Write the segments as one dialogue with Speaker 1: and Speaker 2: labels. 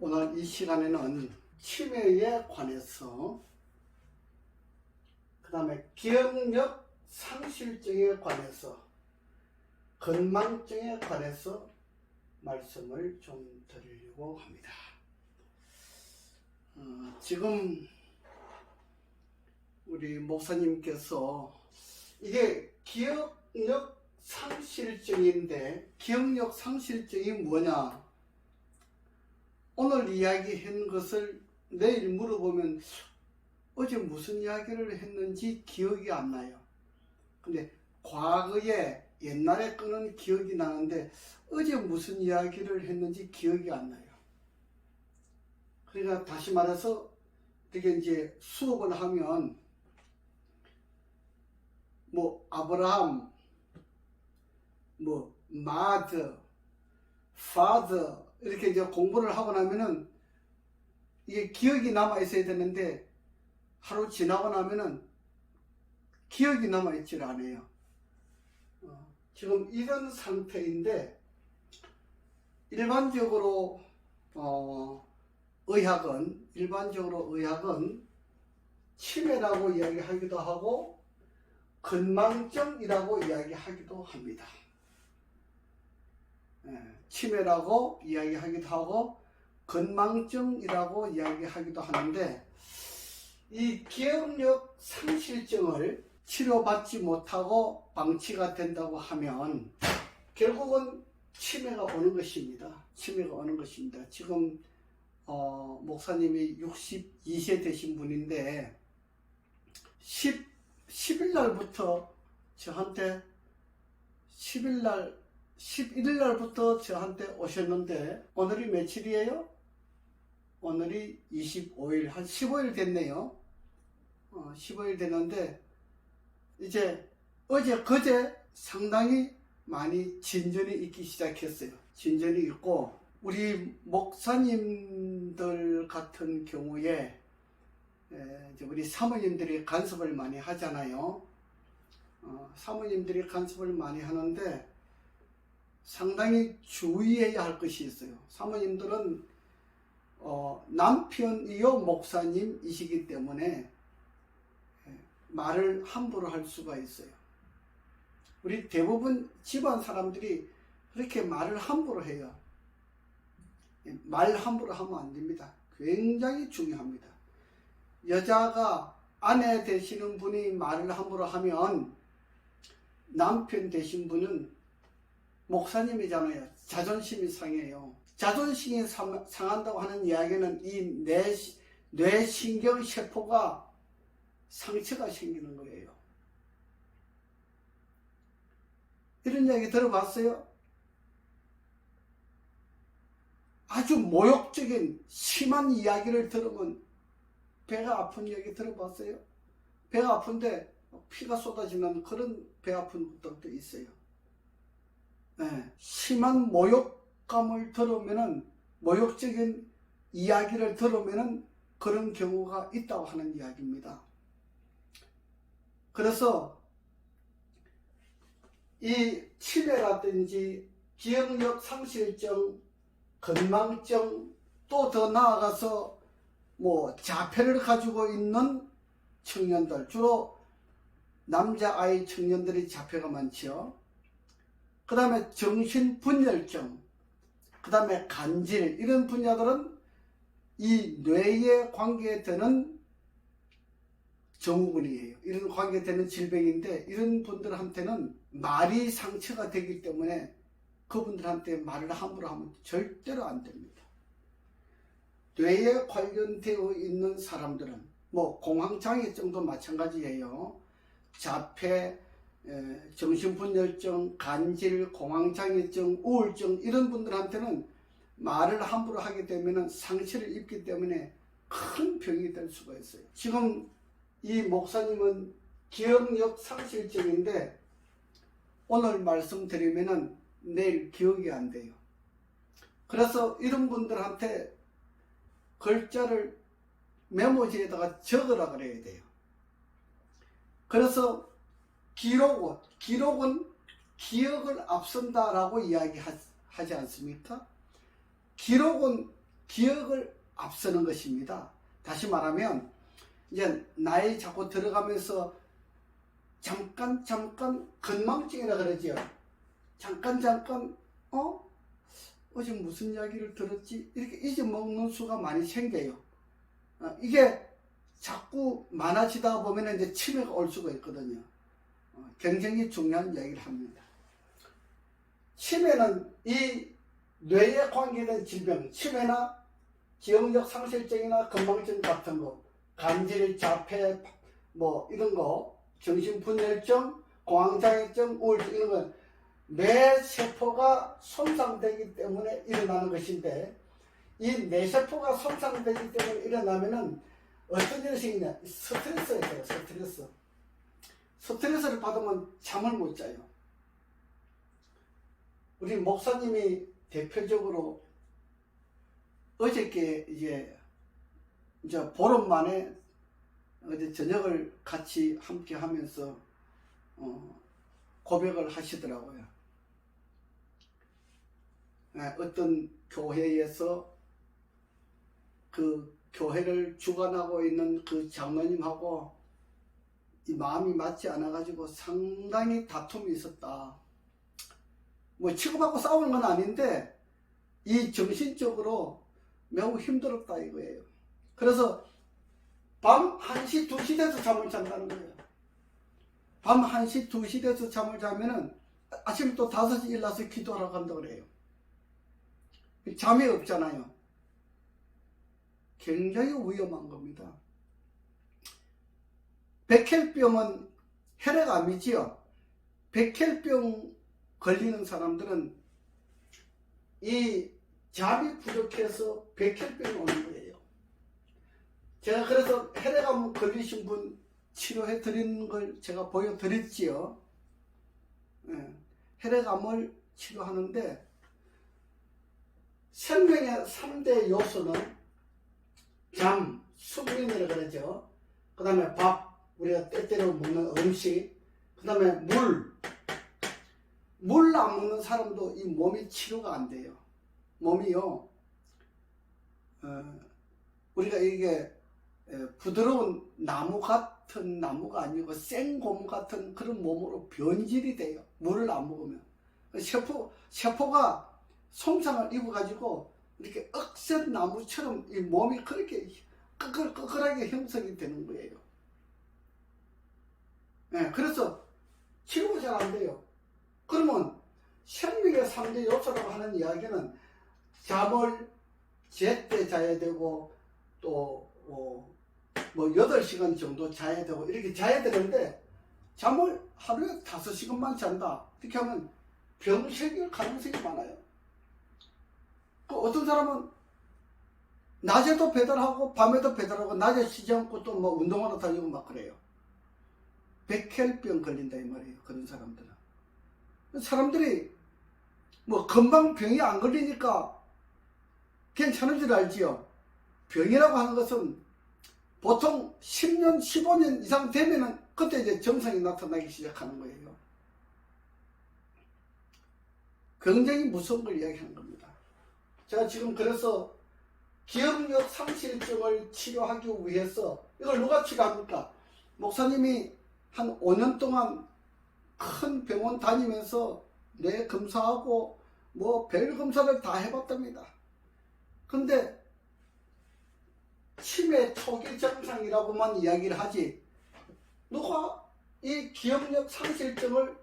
Speaker 1: 오늘 이 시간에는 치매에 관해서, 그 다음에 기억력 상실증에 관해서, 건망증에 관해서 말씀을 좀 드리려고 합니다. 지금 우리 목사님께서 이게 기억력 상실증인데, 기억력 상실증이 뭐냐? 오늘 이야기한 것을 내일 물어보면 어제 무슨 이야기를 했는지 기억이 안 나요. 근데 과거에 옛날에 거는 기억이 나는데 어제 무슨 이야기를 했는지 기억이 안 나요. 그러니까 다시 말해서 이렇게 이제 수업을 하면 뭐 아브라함, 뭐 mother, father 이렇게 이제 공부를 하고 나면은 이게 기억이 남아 있어야 되는데 하루 지나고 나면은 기억이 남아 있질 않아요. 지금 이런 상태인데 일반적으로 의학은 치매라고 이야기하기도 하고 건망증이라고 이야기하기도 합니다. 치매라고 이야기하기도 하고 건망증이라고 이야기하기도 하는데, 이 기억력 상실증을 치료받지 못하고 방치가 된다고 하면 결국은 치매가 오는 것입니다. 치매가 오는 것입니다. 지금 목사님이 62세 되신 분인데 10일 날부터 저한테 11일 날부터 저한테 오셨는데 오늘이 며칠이에요? 오늘이 25일, 한 15일 됐네요. 15일 됐는데 이제 어제 그제 상당히 많이 진전이 있기 시작했어요. 진전이 있고, 우리 목사님들 같은 경우에 이제 우리 사모님들이 간섭을 많이 하잖아요. 사모님들이 간섭을 많이 하는데 상당히 주의해야 할 것이 있어요. 사모님들은 남편이요 목사님이시기 때문에 말을 함부로 할 수가 있어요. 우리 대부분 집안 사람들이 그렇게 말을 함부로 해요. 말 함부로 하면 안 됩니다. 굉장히 중요합니다. 여자가 아내 되시는 분이 말을 함부로 하면 남편 되신 분은 목사님이잖아요. 자존심이 상해요. 자존심이 상한다고 하는 이야기는 이 뇌신경세포가 상처가 생기는 거예요. 이런 이야기 들어봤어요? 아주 모욕적인 심한 이야기를 들으면 배가 아픈 이야기 들어봤어요? 배가 아픈데 피가 쏟아지는 그런 배 아픈 것도 있어요. 심한 모욕감을 들으면은, 모욕적인 이야기를 들으면은 그런 경우가 있다고 하는 이야기입니다. 그래서 이 치매라든지 기억력 상실증, 건망증, 또 더 나아가서 뭐 자폐를 가지고 있는 청년들, 주로 남자아이 청년들이 자폐가 많죠. 그 다음에 정신분열증, 그 다음에 간질, 이런 분야들은 이 뇌에 관계되는 증후군이에요. 이런 관계되는 질병인데, 이런 분들한테는 말이 상처가 되기 때문에 그분들한테 말을 함부로 하면 절대로 안 됩니다. 뇌에 관련되어 있는 사람들은 뭐 공황장애증도 마찬가지예요. 자폐, 정신분열증, 간질, 공황장애증, 우울증, 이런 분들한테는 말을 함부로 하게 되면 상처를 입기 때문에 큰 병이 될 수가 있어요. 지금 이 목사님은 기억력 상실증인데 오늘 말씀드리면은 내일 기억이 안 돼요. 그래서 이런 분들한테 글자를 메모지에다가 적으라 그래야 돼요. 그래서 기록은 기억을 앞선다라고 이야기하지 않습니까? 기록은 기억을 앞서는 것입니다. 다시 말하면 이제 나이 자꾸 들어가면서 잠깐 건망증이라 그러지요. 잠깐 어제 무슨 이야기를 들었지? 이렇게 잊어먹는 수가 많이 생겨요. 이게 자꾸 많아지다 보면 이제 치매가 올 수가 있거든요. 굉장히 중요한 이야기를 합니다. 치매는 이 뇌에 관계된 질병, 치매나 기억력 상실증이나 건망증 같은 거, 간질, 자폐, 뭐 이런 거, 정신분열증, 공황장애증, 우울증 이런 건 뇌 세포가 손상되기 때문에 일어나는 것인데, 이 뇌 세포가 손상되기 때문에 일어나면은 어떤 일이 생기냐? 스트레스예요. 스트레스를 받으면 잠을 못 자요. 우리 목사님이 대표적으로 어저께 이제 보름 만에 어제 저녁을 같이 함께 하면서 고백을 하시더라고요. 어떤 교회에서 그 교회를 주관하고 있는 그 장로님하고 이 마음이 맞지 않아 가지고 상당히 다툼이 있었다. 뭐 치고받고 싸우는 건 아닌데 이 정신적으로 매우 힘들었다 이거예요. 그래서 밤 1시 2시 돼서 잠을 잔다는 거예요. 밤 1시 2시 돼서 잠을 자면은 아침에 또 5시 일어나서 기도하러 간다고 그래요. 잠이 없잖아요. 굉장히 위험한 겁니다. 백혈병은 혈액암이지요. 백혈병 걸리는 사람들은 이 잠이 부족해서 백혈병이 오는 거예요. 제가 그래서 혈액암 걸리신 분 치료해 드리는 걸 제가 보여드렸지요. 혈액암을 치료하는데 생명의 3대 요소는 잠, 숙면이라고 그러죠. 그 다음에 밥, 우리가 때때로 먹는 음식, 그 다음에 물 안 먹는 사람도 이 몸이 치료가 안 돼요. 몸이요, 우리가 이게 부드러운 나무 같은 나무가 아니고 생곰 같은 그런 몸으로 변질이 돼요. 물을 안 먹으면. 세포가 손상을 입어가지고 이렇게 억센 나무처럼 이 몸이 그렇게 끄끌끄끌하게 형성이 되는 거예요. 그래서 치료가 잘 안 돼요. 그러면 생명의 3대 요소라고 하는 이야기는 잠을 제때 자야 되고 또 뭐 8시간 정도 자야 되고 이렇게 자야 되는데 잠을 하루에 5시간만 잔다. 이렇게 하면 병 생길 가능성이 많아요. 어떤 사람은 낮에도 배달하고 밤에도 배달하고 낮에 쉬지 않고 또 뭐 운동하러 다니고 막 그래요. 백혈병 걸린다 이 말이에요. 그런 사람들은. 사람들이 뭐 금방 병이 안 걸리니까 괜찮은 줄 알지요. 병이라고 하는 것은 보통 10년, 15년 이상 되면은 그때 이제 증상이 나타나기 시작하는 거예요. 굉장히 무서운 걸 이야기하는 겁니다. 제가 지금 그래서 기억력 상실증을 치료하기 위해서 이걸 누가 치료합니까? 목사님이 한 5년 동안 큰 병원 다니면서 뇌 검사하고 뭐 별 검사를 다 해봤답니다. 근데 치매 초기 증상이라고만 이야기를 하지 누가 이 기억력 상실증을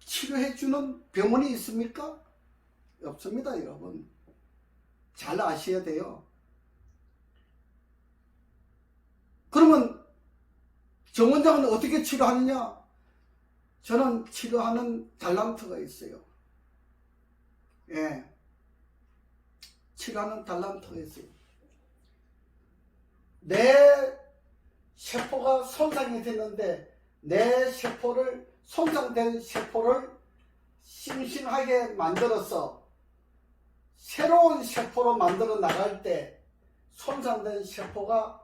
Speaker 1: 치료해주는 병원이 있습니까? 없습니다, 여러분. 잘 아셔야 돼요. 그러면 정 원장은 어떻게 치료하느냐? 저는 치료하는 달란트가 있어요. 치료하는 달란트가 있어요. 내 세포가 손상이 됐는데 내 세포를 손상된 세포를 싱싱하게 만들어서 새로운 세포로 만들어 나갈 때 손상된 세포가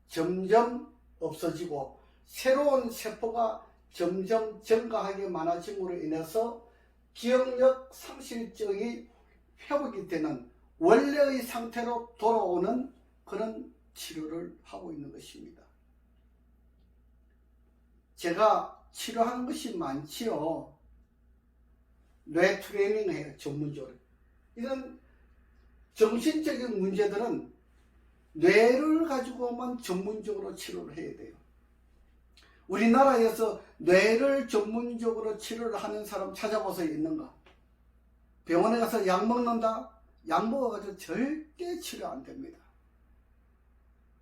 Speaker 1: 점점 없어지고 새로운 세포가 점점 증가하게 많아짐으로 인해서 기억력 상실증이 회복이 되는 원래의 상태로 돌아오는 그런 치료를 하고 있는 것입니다. 제가 치료하는 것이 많지요. 뇌 트레이닝 해요, 전문적으로. 이런 정신적인 문제들은 뇌를 가지고만 전문적으로 치료를 해야 돼요. 우리나라에서 뇌를 전문적으로 치료를 하는 사람 찾아보세요. 있는가? 병원에 가서 약 먹는다? 약 먹어가지고 절대 치료 안 됩니다.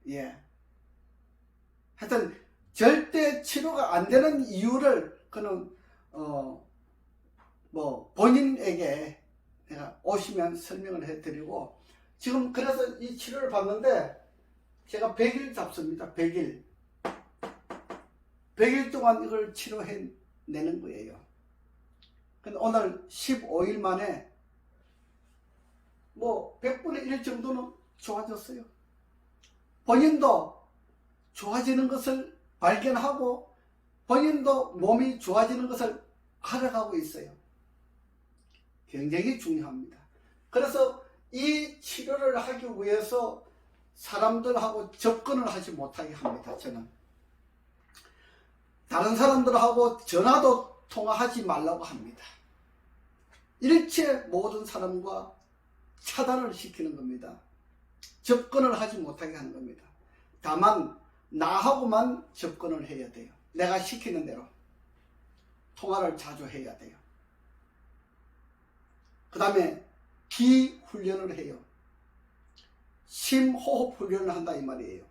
Speaker 1: 예. 하여튼 절대 치료가 안 되는 이유를 그는 본인에게 내가 오시면 설명을 해드리고, 지금 그래서 이 치료를 받는데 제가 100일 잡습니다. 100일 동안 이걸 치료해내는 거예요. 근데 오늘 15일 만에 100분의 1 정도는 좋아졌어요. 본인도 좋아지는 것을 발견하고 본인도 몸이 좋아지는 것을 알아가고 있어요. 굉장히 중요합니다. 그래서 이 치료를 하기 위해서 사람들하고 접근을 하지 못하게 합니다. 저는 다른 사람들하고 전화도 통화하지 말라고 합니다. 일체 모든 사람과 차단을 시키는 겁니다. 접근을 하지 못하게 하는 겁니다. 다만 나하고만 접근을 해야 돼요. 내가 시키는 대로 통화를 자주 해야 돼요. 그 다음에 기 훈련을 해요. 심호흡 훈련을 한다 이 말이에요.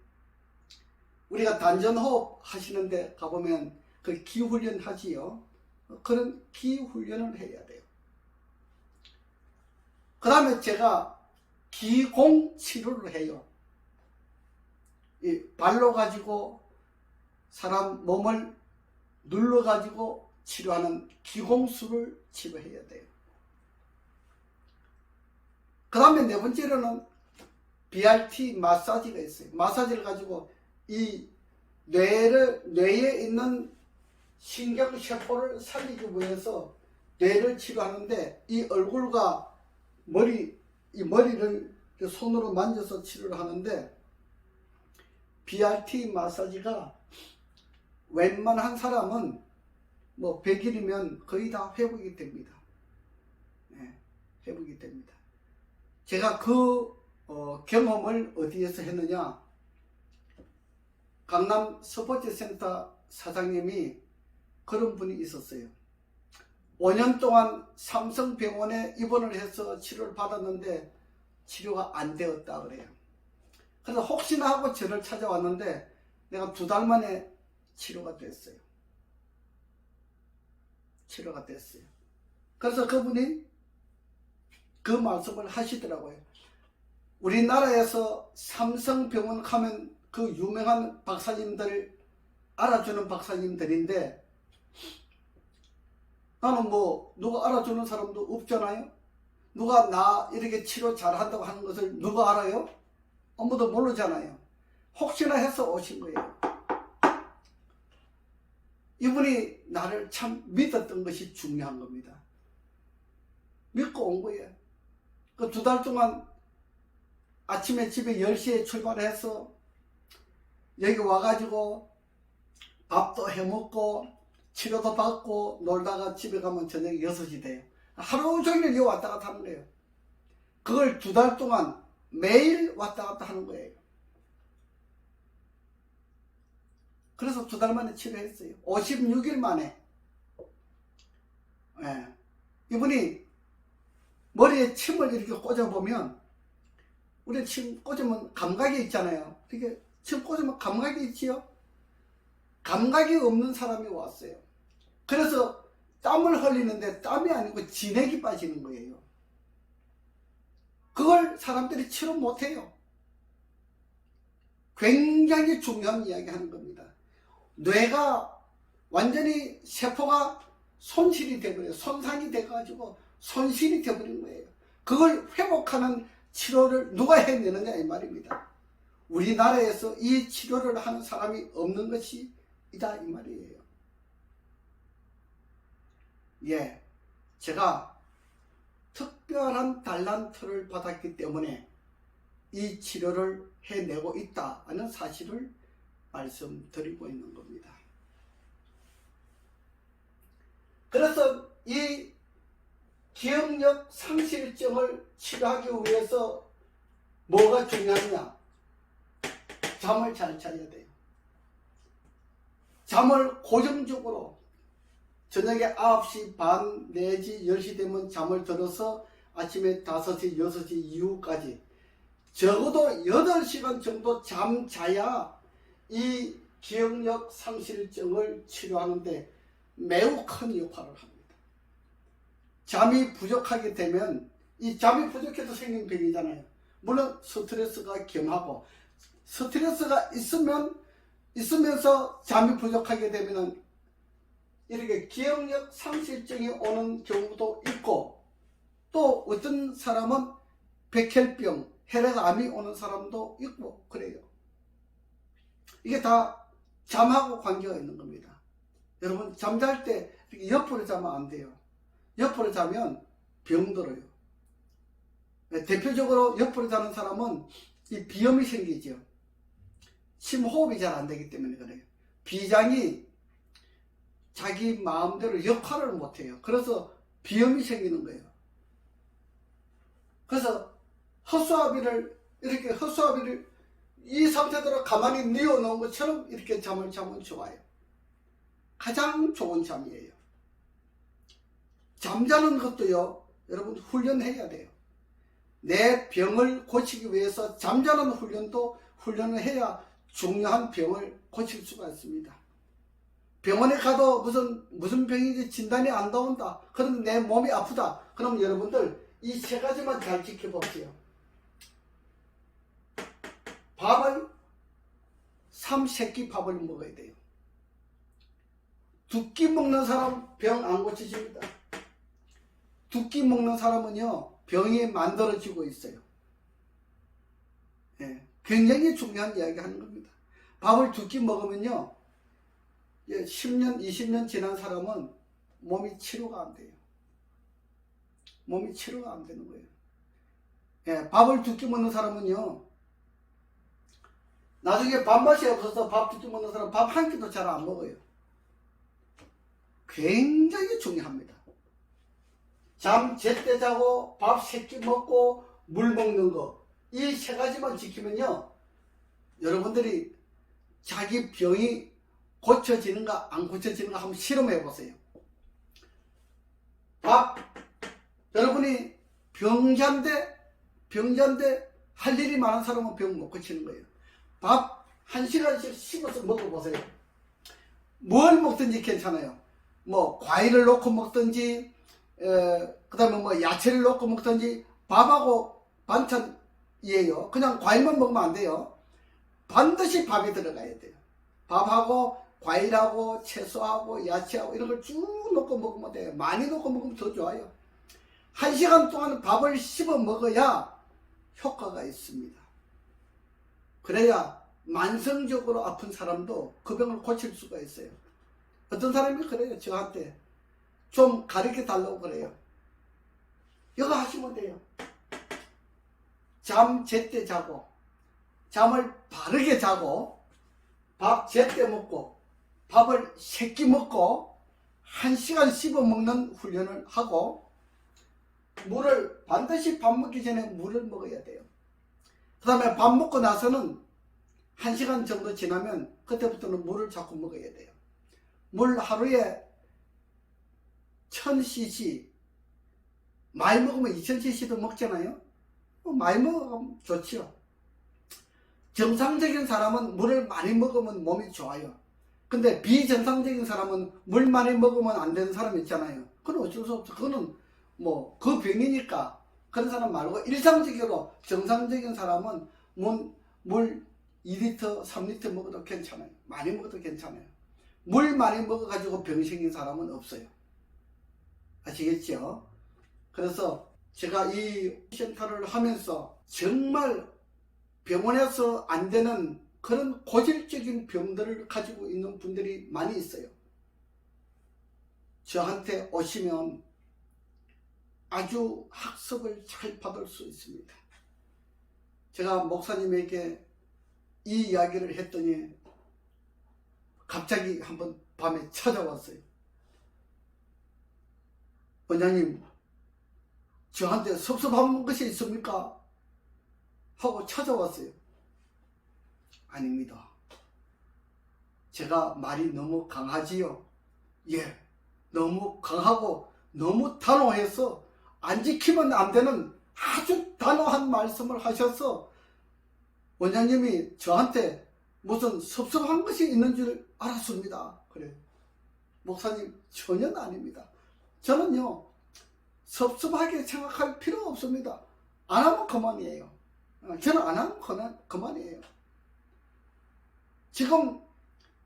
Speaker 1: 우리가 단전호흡 하시는데 가보면 그 기 훈련 하지요. 그런 기 훈련을 해야 돼요. 그 다음에 제가 기공 치료를 해요. 이 발로 가지고 사람 몸을 눌러 가지고 치료하는 기공술을 치료해야 돼요. 그 다음에 네 번째로는 BRT 마사지가 있어요. 마사지를 가지고 이 뇌에 있는 신경세포를 살리기 위해서 뇌를 치료하는데, 이 얼굴과 이 머리를 손으로 만져서 치료를 하는데, BRT 마사지가 웬만한 사람은 100일이면 거의 다 회복이 됩니다. 네, 회복이 됩니다. 제가 그 경험을 어디에서 했느냐? 강남 스포츠센터 사장님이 그런 분이 있었어요. 5년 동안 삼성병원에 입원을 해서 치료를 받았는데 치료가 안 되었다 그래요. 그래서 혹시나 하고 저를 찾아왔는데 내가 2달 만에 치료가 됐어요. 그래서 그분이 그 말씀을 하시더라고요. 우리나라에서 삼성병원 가면 그 유명한 박사님들, 알아주는 박사님들인데, 나는 누가 알아주는 사람도 없잖아요. 누가 나 이렇게 치료 잘한다고 하는 것을 누가 알아요? 아무도 모르잖아요. 혹시나 해서 오신 거예요. 이분이 나를 참 믿었던 것이 중요한 겁니다. 믿고 온 거예요. 그 2달 동안 아침에 집에 10시에 출발해서 여기 와가지고 밥도 해먹고 치료도 받고 놀다가 집에 가면 저녁 6시 돼요. 하루 종일 여기 왔다 갔다 하는 거예요. 그걸 2달 동안 매일 왔다 갔다 하는 거예요. 그래서 2달 만에 치료했어요. 56일 만에. 예. 이분이 머리에 침을 이렇게 꽂아보면, 우리 침 꽂으면 감각이 있잖아요. 이렇게 침 꽂으면 감각이 있지요. 감각이 없는 사람이 왔어요. 그래서 땀을 흘리는데 땀이 아니고 진액이 빠지는 거예요. 그걸 사람들이 치료 못해요. 굉장히 중요한 이야기 하는 겁니다. 뇌가 완전히 세포가 손실이 되버려요. 손상이 돼가지고 손실이 되버린 거예요. 그걸 회복하는 치료를 누가 해내느냐 이 말입니다. 우리나라에서 이 치료를 하는 사람이 없는 것이 이다 이 말이에요. 예, 제가 특별한 달란트를 받았기 때문에 이 치료를 해내고 있다는 사실을 말씀드리고 있는 겁니다. 그래서 이 기억력 상실증을 치료하기 위해서 뭐가 중요하냐? 잠을 잘 자야 돼요. 잠을 고정적으로 저녁에 9시 반 내지 10시 되면 잠을 들어서 아침에 5시, 6시 이후까지 적어도 8시간 정도 잠 자야 이 기억력 상실증을 치료하는데 매우 큰 역할을 합니다. 잠이 부족하게 되면, 이 잠이 부족해서 생긴 병이잖아요. 물론 스트레스가 겸하고, 스트레스가 있으면서 잠이 부족하게 되면 이렇게 기억력 상실증이 오는 경우도 있고, 또 어떤 사람은 백혈병, 혈액암이 오는 사람도 있고 그래요. 이게 다 잠하고 관계가 있는 겁니다. 여러분, 잠잘 때 옆으로 자면 안 돼요. 옆으로 자면 병들어요. 대표적으로 옆으로 자는 사람은 이 비염이 생기죠. 심호흡이 잘 안 되기 때문에 그래요. 비장이 자기 마음대로 역할을 못해요. 그래서 비염이 생기는 거예요. 그래서 헛수아비를 이 상태대로 가만히 뉘어놓은 것처럼 이렇게 잠을 자면 좋아요. 가장 좋은 잠이에요. 잠자는 것도요, 여러분 훈련해야 돼요. 내 병을 고치기 위해서 잠자는 훈련을 해야 중요한 병을 고칠 수가 있습니다. 병원에 가도 무슨 병인지 진단이 안 나온다. 그럼 내 몸이 아프다. 그럼 여러분들 이 세 가지만 잘 지켜보세요. 밥을 3세끼 밥을 먹어야 돼요. 2끼 먹는 사람 병 안 고쳐집니다. 2끼 먹는 사람은요, 병이 만들어지고 있어요. 예, 굉장히 중요한 이야기 하는 겁니다. 밥을 2끼 먹으면요, 10년, 20년 지난 사람은 몸이 치료가 안 돼요. 몸이 치료가 안 되는 거예요. 예, 밥을 2끼 먹는 사람은요, 나중에 밥맛이 없어서 밥 2끼 먹는 사람 밥 1끼도 잘 안 먹어요. 굉장히 중요합니다. 잠 제때 자고 밥 3끼 먹고 물 먹는 거, 이 3가지만 지키면요, 여러분들이 자기 병이 고쳐지는가 안 고쳐지는가 한번 실험해 보세요. 여러분이 병자인데 할 일이 많은 사람은 병 못 고치는 거예요. 밥 1시간씩 씹어서 먹어보세요. 뭘 먹든지 괜찮아요. 뭐 과일을 넣고 먹든지, 그 다음에 뭐 야채를 넣고 먹든지, 밥하고 반찬이에요. 그냥 과일만 먹으면 안 돼요. 반드시 밥이 들어가야 돼요. 밥하고 과일하고 채소하고 야채하고 이런 걸 쭉 넣고 먹으면 돼요. 많이 넣고 먹으면 더 좋아요. 1시간 동안 밥을 씹어 먹어야 효과가 있습니다. 그래야 만성적으로 아픈 사람도 그 병을 고칠 수가 있어요. 어떤 사람이 그래요. 저한테 좀 가르쳐 달라고 그래요. 이거 하시면 돼요. 잠 제때 자고, 잠을 바르게 자고, 밥 제때 먹고, 밥을 3끼 먹고 1시간 씹어 먹는 훈련을 하고, 물을 반드시 밥 먹기 전에 물을 먹어야 돼요. 그 다음에 밥 먹고 나서는 1시간 정도 지나면 그때부터는 물을 자꾸 먹어야 돼요. 물 하루에 1000cc, 많이 먹으면 2000cc도 먹잖아요. 많이 먹으면 좋죠. 정상적인 사람은 물을 많이 먹으면 몸이 좋아요. 근데 비정상적인 사람은 물 많이 먹으면 안 되는 사람 있잖아요. 그건 어쩔 수 없어. 그거는 뭐 그 병이니까. 그런 사람 말고 일상적으로 정상적인 사람은 물 2리터, 3리터 먹어도 괜찮아요. 많이 먹어도 괜찮아요. 물 많이 먹어가지고 병 생긴 사람은 없어요. 아시겠죠? 그래서 제가 이 센터를 하면서 정말 병원에서 안 되는 그런 고질적인 병들을 가지고 있는 분들이 많이 있어요. 저한테 오시면 아주 학습을 잘 받을 수 있습니다. 제가 목사님에게 이 이야기를 했더니 갑자기 한번 밤에 찾아왔어요. 원장님, 저한테 섭섭한 것이 있습니까? 하고 찾아왔어요. 아닙니다. 제가 말이 너무 강하지요? 예, 너무 강하고 너무 단호해서 안 지키면 안 되는 아주 단호한 말씀을 하셔서 원장님이 저한테 무슨 섭섭한 것이 있는 줄 알았습니다. 그래요. 목사님, 전혀 아닙니다. 저는요, 섭섭하게 생각할 필요 없습니다. 안 하면 그만이에요. 저는 안 하면 그만이에요. 지금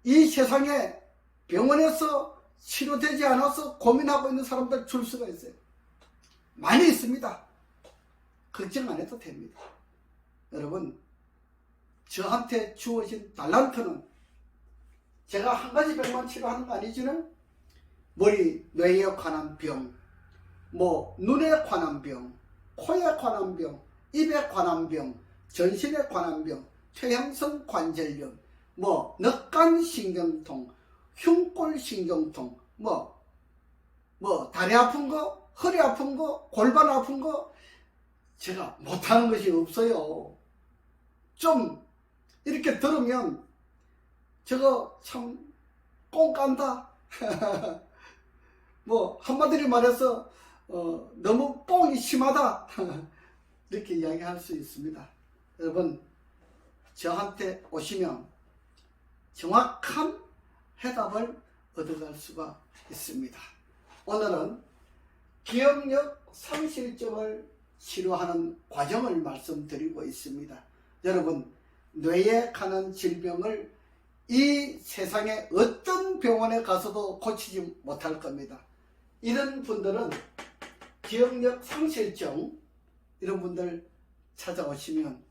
Speaker 1: 이 세상에 병원에서 치료되지 않아서 고민하고 있는 사람들 줄 수가 있어요. 많이 있습니다. 걱정 안 해도 됩니다. 여러분, 저한테 주어진 달란트는 제가 한 가지 병만 치료하는 거 아니지는 머리, 뇌에 관한 병, 눈에 관한 병, 코에 관한 병, 입에 관한 병, 전신에 관한 병, 퇴행성 관절염, 늑간신경통, 흉골신경통, 다리 아픈 거, 허리 아픈 거, 골반 아픈 거, 제가 못하는 것이 없어요. 좀 이렇게 들으면 저거 참 꽁 깐다. 한마디로 말해서 너무 뽕이 심하다. 이렇게 이야기할 수 있습니다. 여러분, 저한테 오시면 정확한 해답을 얻어갈 수가 있습니다. 오늘은 기억력 상실증을 치료하는 과정을 말씀드리고 있습니다. 여러분, 뇌에 관한 질병을 이 세상에 어떤 병원에 가서도 고치지 못할 겁니다. 이런 분들은 기억력 상실증, 이런 분들 찾아오시면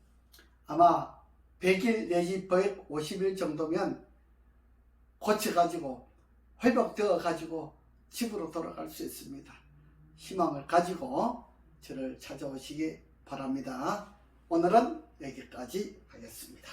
Speaker 1: 아마 100일 내지 150일 정도면 고쳐가지고 회복되어 가지고 집으로 돌아갈 수 있습니다. 희망을 가지고 저를 찾아오시기 바랍니다. 오늘은 여기까지 하겠습니다.